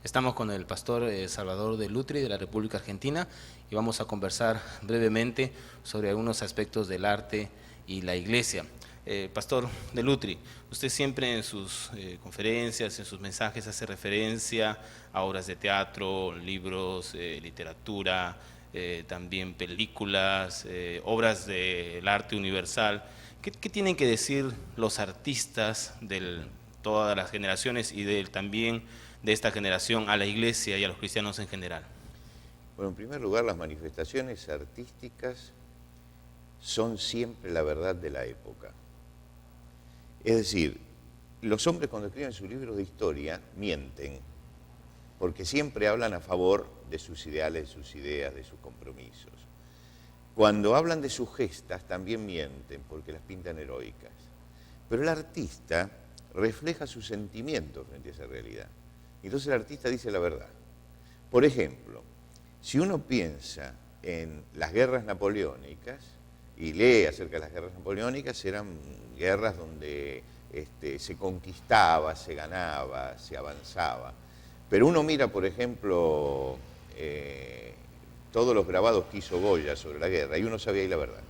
Estamos con el pastor Salvador de Lutri de la República Argentina y vamos a conversar brevemente sobre algunos aspectos del arte y la iglesia. Pastor de Lutri, usted siempre en sus conferencias, en sus mensajes hace referencia a obras de teatro, libros, literatura, también películas, obras del arte universal. ¿Qué tienen que decir los artistas de todas las generaciones y también de esta generación a la iglesia y a los cristianos en general? Bueno, en primer lugar, las manifestaciones artísticas son siempre la verdad de la época. Es decir, los hombres cuando escriben sus libros de historia mienten, porque siempre hablan a favor de sus ideales, de sus ideas, de sus compromisos. Cuando hablan de sus gestas también mienten, porque las pintan heroicas. Pero el artista refleja sus sentimientos frente a esa realidad. Entonces el artista dice la verdad. Por ejemplo, si uno piensa en las guerras napoleónicas y lee acerca de las guerras napoleónicas, eran guerras donde se conquistaba, se ganaba, se avanzaba. Pero uno mira, por ejemplo, todos los grabados que hizo Goya sobre la guerra y uno sabía ahí la verdad.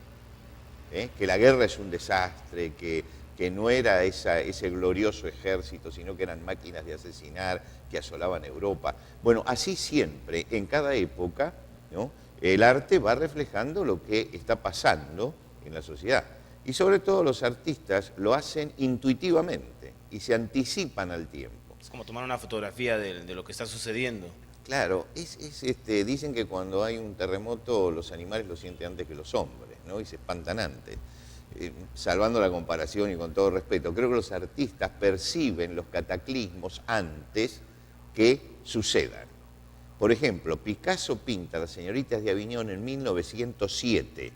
Que la guerra es un desastre, que no era ese glorioso ejército, sino que eran máquinas de asesinar que asolaban Europa. Bueno, así siempre, en cada época, ¿no?, el arte va reflejando lo que está pasando en la sociedad. Y sobre todo los artistas lo hacen intuitivamente y se anticipan al tiempo. Es como tomar una fotografía de lo que está sucediendo. Claro, dicen que cuando hay un terremoto los animales lo sienten antes que los hombres, ¿no?, y se espantan antes. Salvando la comparación y con todo respeto, creo que los artistas perciben los cataclismos antes que sucedan. Por ejemplo, Picasso pinta Las señoritas de Aviñón en 1907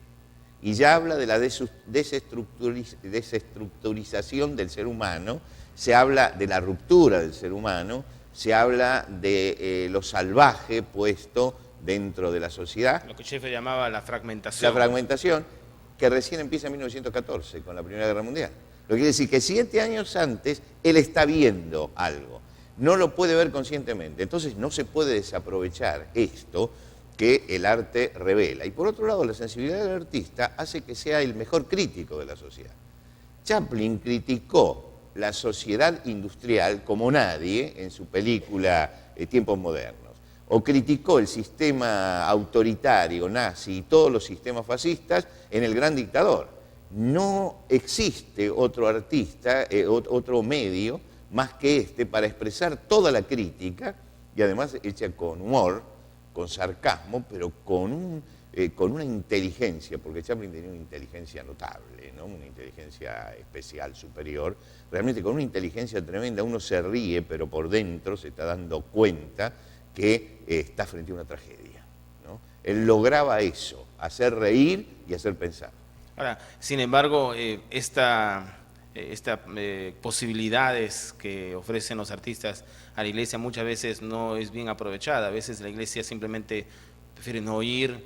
y ya habla de la desestructurización del ser humano, se habla de la ruptura del ser humano, se habla de lo salvaje puesto dentro de la sociedad. Lo que Schaeffer llamaba la fragmentación. La fragmentación, que recién empieza en 1914, con la Primera Guerra Mundial. Lo que quiere decir que 7 años antes él está viendo algo, no lo puede ver conscientemente, entonces no se puede desaprovechar esto que el arte revela. Y por otro lado, la sensibilidad del artista hace que sea el mejor crítico de la sociedad. Chaplin criticó la sociedad industrial como nadie en su película Tiempos Modernos, o criticó el sistema autoritario nazi y todos los sistemas fascistas en El Gran Dictador. No existe otro artista, otro medio más que para expresar toda la crítica y además hecha con humor, con sarcasmo, pero con una inteligencia, porque Chaplin tenía una inteligencia notable, ¿no?, una inteligencia especial, superior, realmente con una inteligencia tremenda. Uno se ríe, pero por dentro se está dando cuenta que está frente a una tragedia, ¿no? Él lograba eso, hacer reír y hacer pensar. Ahora, sin embargo, estas posibilidades que ofrecen los artistas a la iglesia muchas veces no es bien aprovechada. A veces la iglesia simplemente prefiere no ir,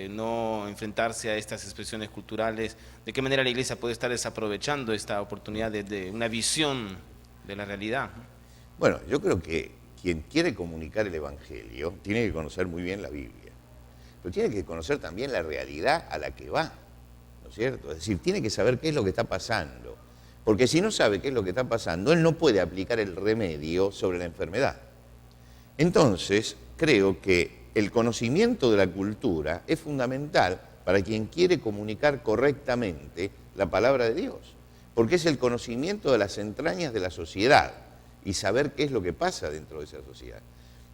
no enfrentarse a estas expresiones culturales. ¿De qué manera la iglesia puede estar desaprovechando esta oportunidad de una visión de la realidad? Bueno, yo creo que quien quiere comunicar el Evangelio tiene que conocer muy bien la Biblia, pero tiene que conocer también la realidad a la que va, ¿no es cierto? Es decir, tiene que saber qué es lo que está pasando, porque si no sabe qué es lo que está pasando, él no puede aplicar el remedio sobre la enfermedad. Entonces, creo que el conocimiento de la cultura es fundamental para quien quiere comunicar correctamente la palabra de Dios, porque es el conocimiento de las entrañas de la sociedad y saber qué es lo que pasa dentro de esa sociedad.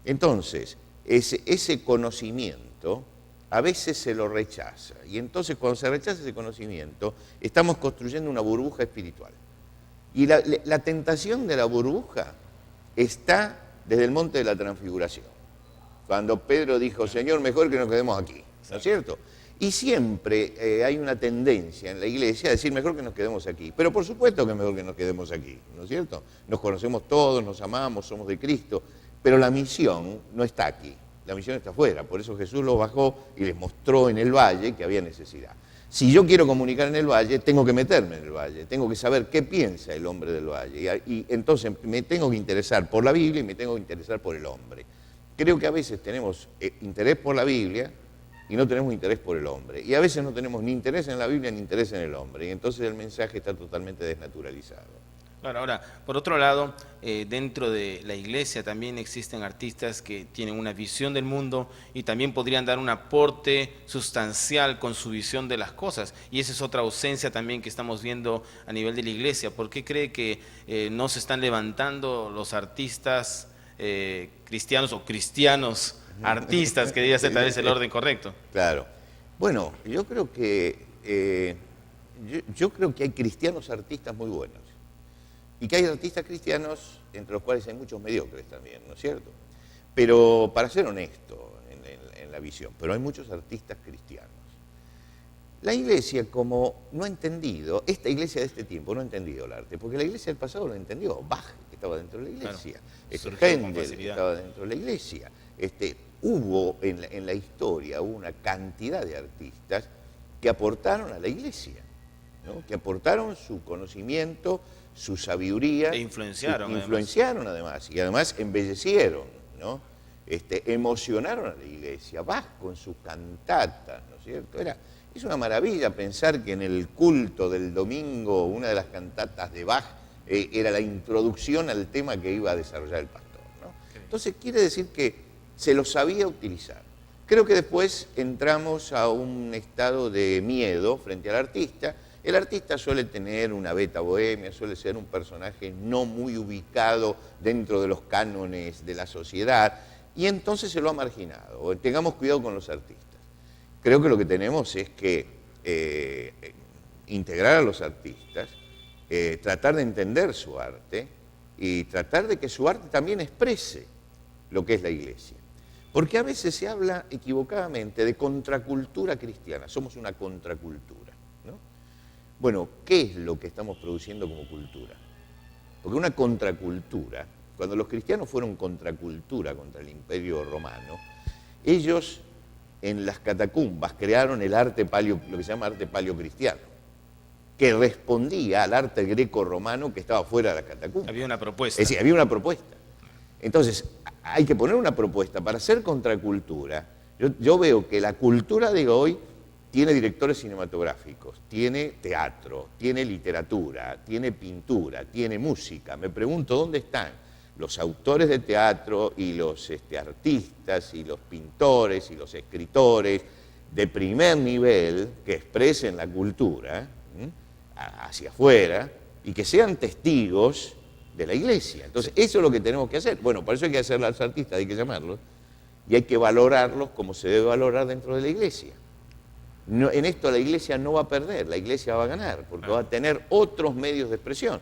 Entonces, ese conocimiento a veces se lo rechaza, y entonces cuando se rechaza ese conocimiento, estamos construyendo una burbuja espiritual. Y la tentación de la burbuja está desde el monte de la Transfiguración, cuando Pedro dijo: Señor, mejor que nos quedemos aquí, ¿no es cierto? Y siempre hay una tendencia en la iglesia a decir mejor que nos quedemos aquí. Pero por supuesto que es mejor que nos quedemos aquí, ¿no es cierto? Nos conocemos todos, nos amamos, somos de Cristo, pero la misión no está aquí, la misión está afuera. Por eso Jesús los bajó y les mostró en el valle que había necesidad. Si yo quiero comunicar en el Valle, tengo que meterme en el Valle, tengo que saber qué piensa el hombre del Valle. Y entonces me tengo que interesar por la Biblia y me tengo que interesar por el hombre. Creo que a veces tenemos interés por la Biblia y no tenemos interés por el hombre. Y a veces no tenemos ni interés en la Biblia ni interés en el hombre. Y entonces el mensaje está totalmente desnaturalizado. Claro, ahora, por otro lado, dentro de la iglesia también existen artistas que tienen una visión del mundo y también podrían dar un aporte sustancial con su visión de las cosas. Y esa es otra ausencia también que estamos viendo a nivel de la iglesia. ¿Por qué cree que no se están levantando los artistas cristianos o cristianos artistas, que debería ser tal vez el orden correcto? Claro. Bueno, yo creo que hay cristianos artistas muy buenos. Y que hay artistas cristianos, entre los cuales hay muchos mediocres también, ¿no es cierto? Pero, para ser honesto en la visión, pero hay muchos artistas cristianos. La iglesia, como no ha entendido, esta iglesia de este tiempo no ha entendido el arte, porque la iglesia del pasado lo entendió. Bach, que estaba dentro de la iglesia, claro, Händel, que estaba dentro de la iglesia. Hubo en la historia una cantidad de artistas que aportaron a la iglesia, ¿no? Que aportaron su conocimiento, su sabiduría. E influenciaron. Influenciaron además, y además embellecieron, ¿no? Emocionaron a la iglesia. Bach con sus cantatas, ¿no es cierto? Es una maravilla pensar que en el culto del domingo una de las cantatas de Bach era la introducción al tema que iba a desarrollar el pastor, ¿no? Entonces quiere decir que se lo sabía utilizar. Creo que después entramos a un estado de miedo frente al artista. El artista suele tener una beta bohemia, suele ser un personaje no muy ubicado dentro de los cánones de la sociedad, y entonces se lo ha marginado. Tengamos cuidado con los artistas. Creo que lo que tenemos es que integrar a los artistas, tratar de entender su arte y tratar de que su arte también exprese lo que es la iglesia. Porque a veces se habla equivocadamente de contracultura cristiana. Somos una contracultura, ¿no? Bueno, ¿qué es lo que estamos produciendo como cultura? Porque una contracultura, cuando los cristianos fueron contracultura contra el Imperio Romano, ellos en las catacumbas crearon el arte palio, lo que se llama arte paleocristiano, que respondía al arte greco-romano que estaba fuera de la catacumba. Había una propuesta. Es decir, había una propuesta. Entonces, hay que poner una propuesta. Para ser contracultura, yo veo que la cultura de hoy tiene directores cinematográficos, tiene teatro, tiene literatura, tiene pintura, tiene música. Me pregunto, ¿dónde están los autores de teatro y los artistas y los pintores y los escritores de primer nivel que expresen la cultura hacia afuera y que sean testigos de la iglesia? Entonces, eso es lo que tenemos que hacer. Bueno, por eso hay que hacer a los artistas, hay que llamarlos, y hay que valorarlos como se debe valorar dentro de la iglesia. No, en esto la iglesia no va a perder, la iglesia va a ganar, porque va a tener otros medios de expresión.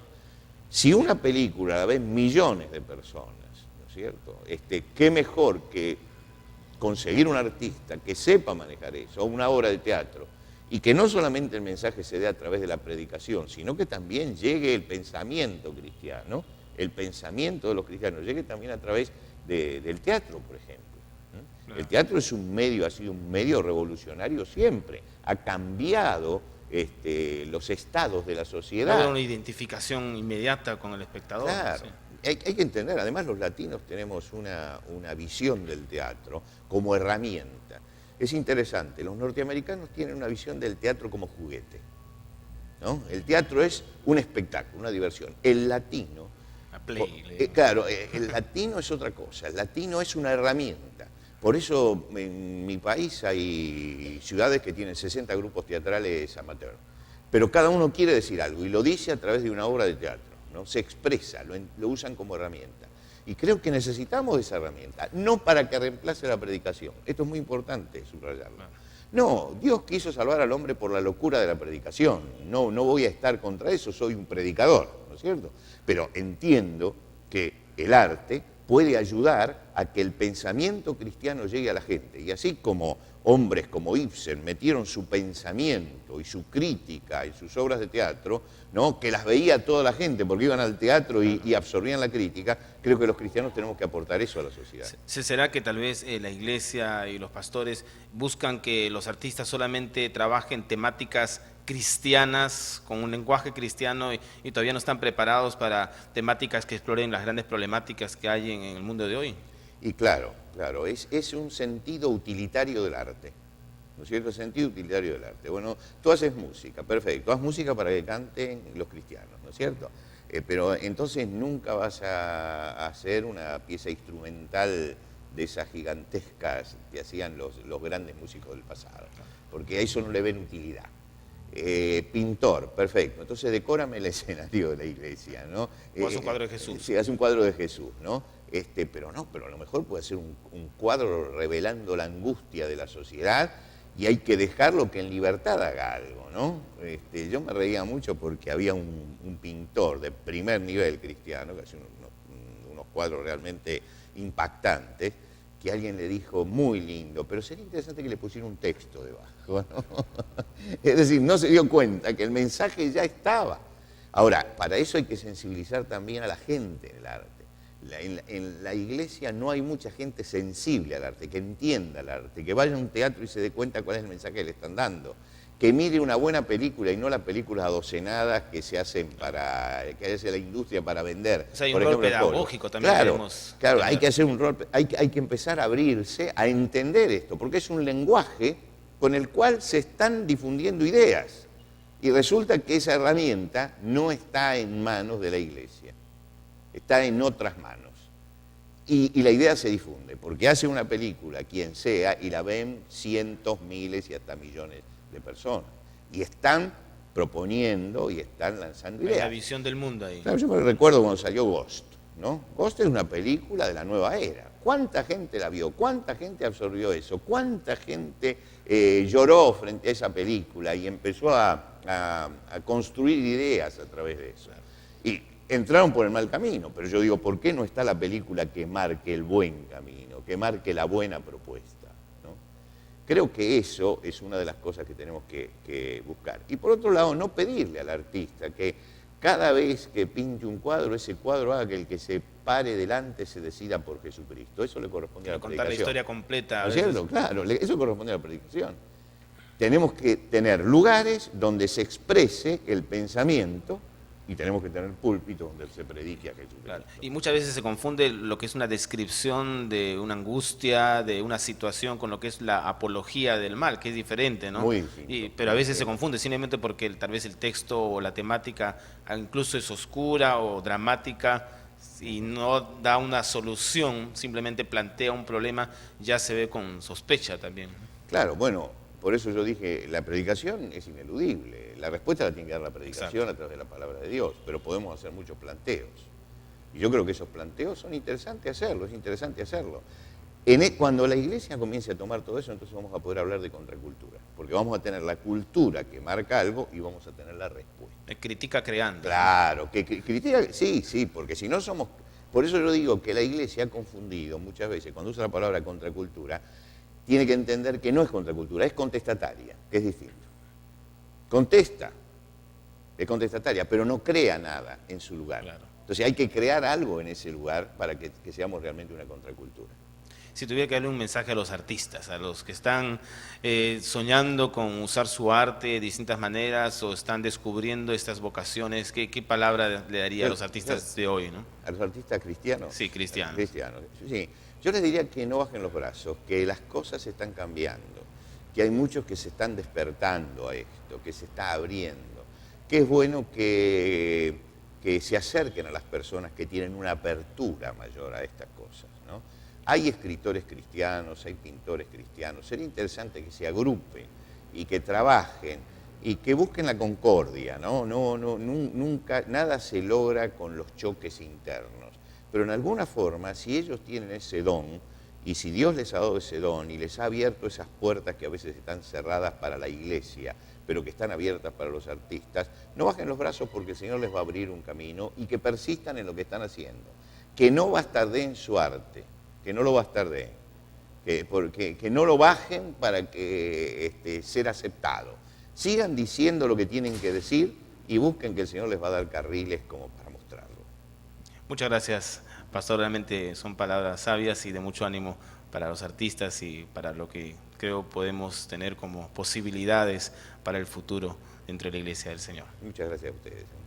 Si una película la ven millones de personas, ¿no es cierto? ¿Qué mejor que conseguir un artista que sepa manejar eso, o una obra de teatro, y que no solamente el mensaje se dé a través de la predicación, sino que también llegue el pensamiento cristiano, el pensamiento de los cristianos, llegue también a través del teatro, por ejemplo. Claro. El teatro es un medio, ha sido un medio revolucionario siempre, ha cambiado los estados de la sociedad. Hay una identificación inmediata con el espectador. Claro. Sí. Hay que entender, además los latinos tenemos una visión del teatro como herramienta. Es interesante, los norteamericanos tienen una visión del teatro como juguete, ¿no? El teatro es un espectáculo, una diversión. El latino, claro, el latino es otra cosa, el latino es una herramienta. Por eso en mi país hay ciudades que tienen 60 grupos teatrales amateur, pero cada uno quiere decir algo y lo dice a través de una obra de teatro, ¿no? Se expresa, lo usan como herramienta. Y creo que necesitamos esa herramienta, no para que reemplace la predicación. Esto es muy importante subrayarlo. No, Dios quiso salvar al hombre por la locura de la predicación. No voy a estar contra eso, soy un predicador, ¿no es cierto? Pero entiendo que el arte puede ayudar a que el pensamiento cristiano llegue a la gente. Y así como hombres como Ibsen metieron su pensamiento y su crítica en sus obras de teatro, ¿no? Que las veía toda la gente porque iban al teatro y absorbían la crítica, creo que los cristianos tenemos que aportar eso a la sociedad. ¿Será que tal vez la iglesia y los pastores buscan que los artistas solamente trabajen temáticas cristianas, con un lenguaje cristiano y todavía no están preparados para temáticas que exploren las grandes problemáticas que hay en el mundo de hoy? Y claro, es un sentido utilitario del arte, ¿no es cierto? Sentido utilitario del arte. Bueno, tú haces música, perfecto, haz música para que canten los cristianos, ¿no es cierto? Pero entonces nunca vas a hacer una pieza instrumental de esas gigantescas que hacían los grandes músicos del pasado, porque a eso no le ven utilidad. Pintor, perfecto, entonces decórame el escenario de la iglesia, ¿no? O hace un cuadro de Jesús. Sí, hace un cuadro de Jesús, ¿no? Pero a lo mejor puede ser un cuadro revelando la angustia de la sociedad y hay que dejarlo que en libertad haga algo, ¿no? Yo me reía mucho porque había un pintor de primer nivel cristiano que hacía unos cuadros realmente impactantes, que alguien le dijo, muy lindo, pero sería interesante que le pusiera un texto debajo, ¿no? Es decir, no se dio cuenta que el mensaje ya estaba. Ahora, para eso hay que sensibilizar también a la gente en el arte. En la iglesia no hay mucha gente sensible al arte, que entienda el arte, que vaya a un teatro y se dé cuenta cuál es el mensaje que le están dando, que mire una buena película y no las películas adocenadas que se hacen que hace la industria para vender. O sea, hay un rol pedagógico también. Claro, hay que hacer un rol, hay que empezar a abrirse, a entender esto, porque es un lenguaje con el cual se están difundiendo ideas. Y resulta que esa herramienta no está en manos de la iglesia, está en otras manos. Y la idea se difunde, porque hace una película, quien sea, y la ven cientos, miles y hasta millones de personas. Y están proponiendo y están lanzando ideas. La visión del mundo ahí. Claro, yo me recuerdo cuando salió Ghost, ¿no? Ghost es una película de la nueva era. ¿Cuánta gente la vio? ¿Cuánta gente absorbió eso? ¿Cuánta gente lloró frente a esa película y empezó a construir ideas a través de eso? Y entraron por el mal camino, pero yo digo, ¿por qué no está la película que marque el buen camino, que marque la buena propuesta, ¿no? Creo que eso es una de las cosas que tenemos que buscar. Y por otro lado, no pedirle al artista que cada vez que pinte un cuadro, ese cuadro haga que el que se pare delante se decida por Jesucristo. Eso le corresponde a la predicación. Contar la historia completa. ¿No es cierto? Claro, eso corresponde a la predicación. Tenemos que tener lugares donde se exprese el pensamiento y tenemos que tener púlpitos donde se predique a Jesucristo. Claro. Y muchas veces se confunde lo que es una descripción de una angustia, de una situación, con lo que es la apología del mal, que es diferente, ¿no? Muy distinto. Pero a veces se confunde simplemente porque tal vez el texto o la temática incluso es oscura o dramática y no da una solución, simplemente plantea un problema, ya se ve con sospecha también. Claro, bueno, por eso yo dije, la predicación es ineludible. La respuesta la tiene que dar la predicación. Exacto. A través de la palabra de Dios, pero podemos hacer muchos planteos. Y yo creo que esos planteos son interesantes hacerlo, es interesante hacerlo. Cuando la iglesia comience a tomar todo eso, entonces vamos a poder hablar de contracultura, porque vamos a tener la cultura que marca algo y vamos a tener la respuesta. Critica creando. Claro, que critica, sí, porque si no somos... Por eso yo digo que la iglesia ha confundido muchas veces, cuando usa la palabra contracultura, tiene que entender que no es contracultura, es contestataria, que es distinto. Contesta, es contestataria, pero no crea nada en su lugar. Claro. Entonces hay que crear algo en ese lugar para que seamos realmente una contracultura. Si tuviera que darle un mensaje a los artistas, a los que están soñando con usar su arte de distintas maneras o están descubriendo estas vocaciones, ¿qué palabra le daría a los artistas de hoy, ¿no? ¿A los artistas cristianos? Sí, cristianos. Cristianos, sí. Yo les diría que no bajen los brazos, que las cosas están cambiando, que hay muchos que se están despertando a esto, que se está abriendo, que es bueno que se acerquen a las personas que tienen una apertura mayor a estas cosas, ¿no? Hay escritores cristianos, hay pintores cristianos, sería interesante que se agrupen y que trabajen y que busquen la concordia, ¿no? Nunca, nada se logra con los choques internos. Pero en alguna forma, si ellos tienen ese don, y si Dios les ha dado ese don y les ha abierto esas puertas que a veces están cerradas para la iglesia, pero que están abiertas para los artistas, no bajen los brazos porque el Señor les va a abrir un camino y que persistan en lo que están haciendo. Que no bastardeen su arte, que no lo bastardeen, que no lo bajen para que ser aceptado. Sigan diciendo lo que tienen que decir y busquen que el Señor les va a dar carriles como para mostrarlo. Muchas gracias, pastor. Realmente son palabras sabias y de mucho ánimo para los artistas y para lo que creo podemos tener como posibilidades para el futuro dentro de la Iglesia del Señor. Muchas gracias a ustedes.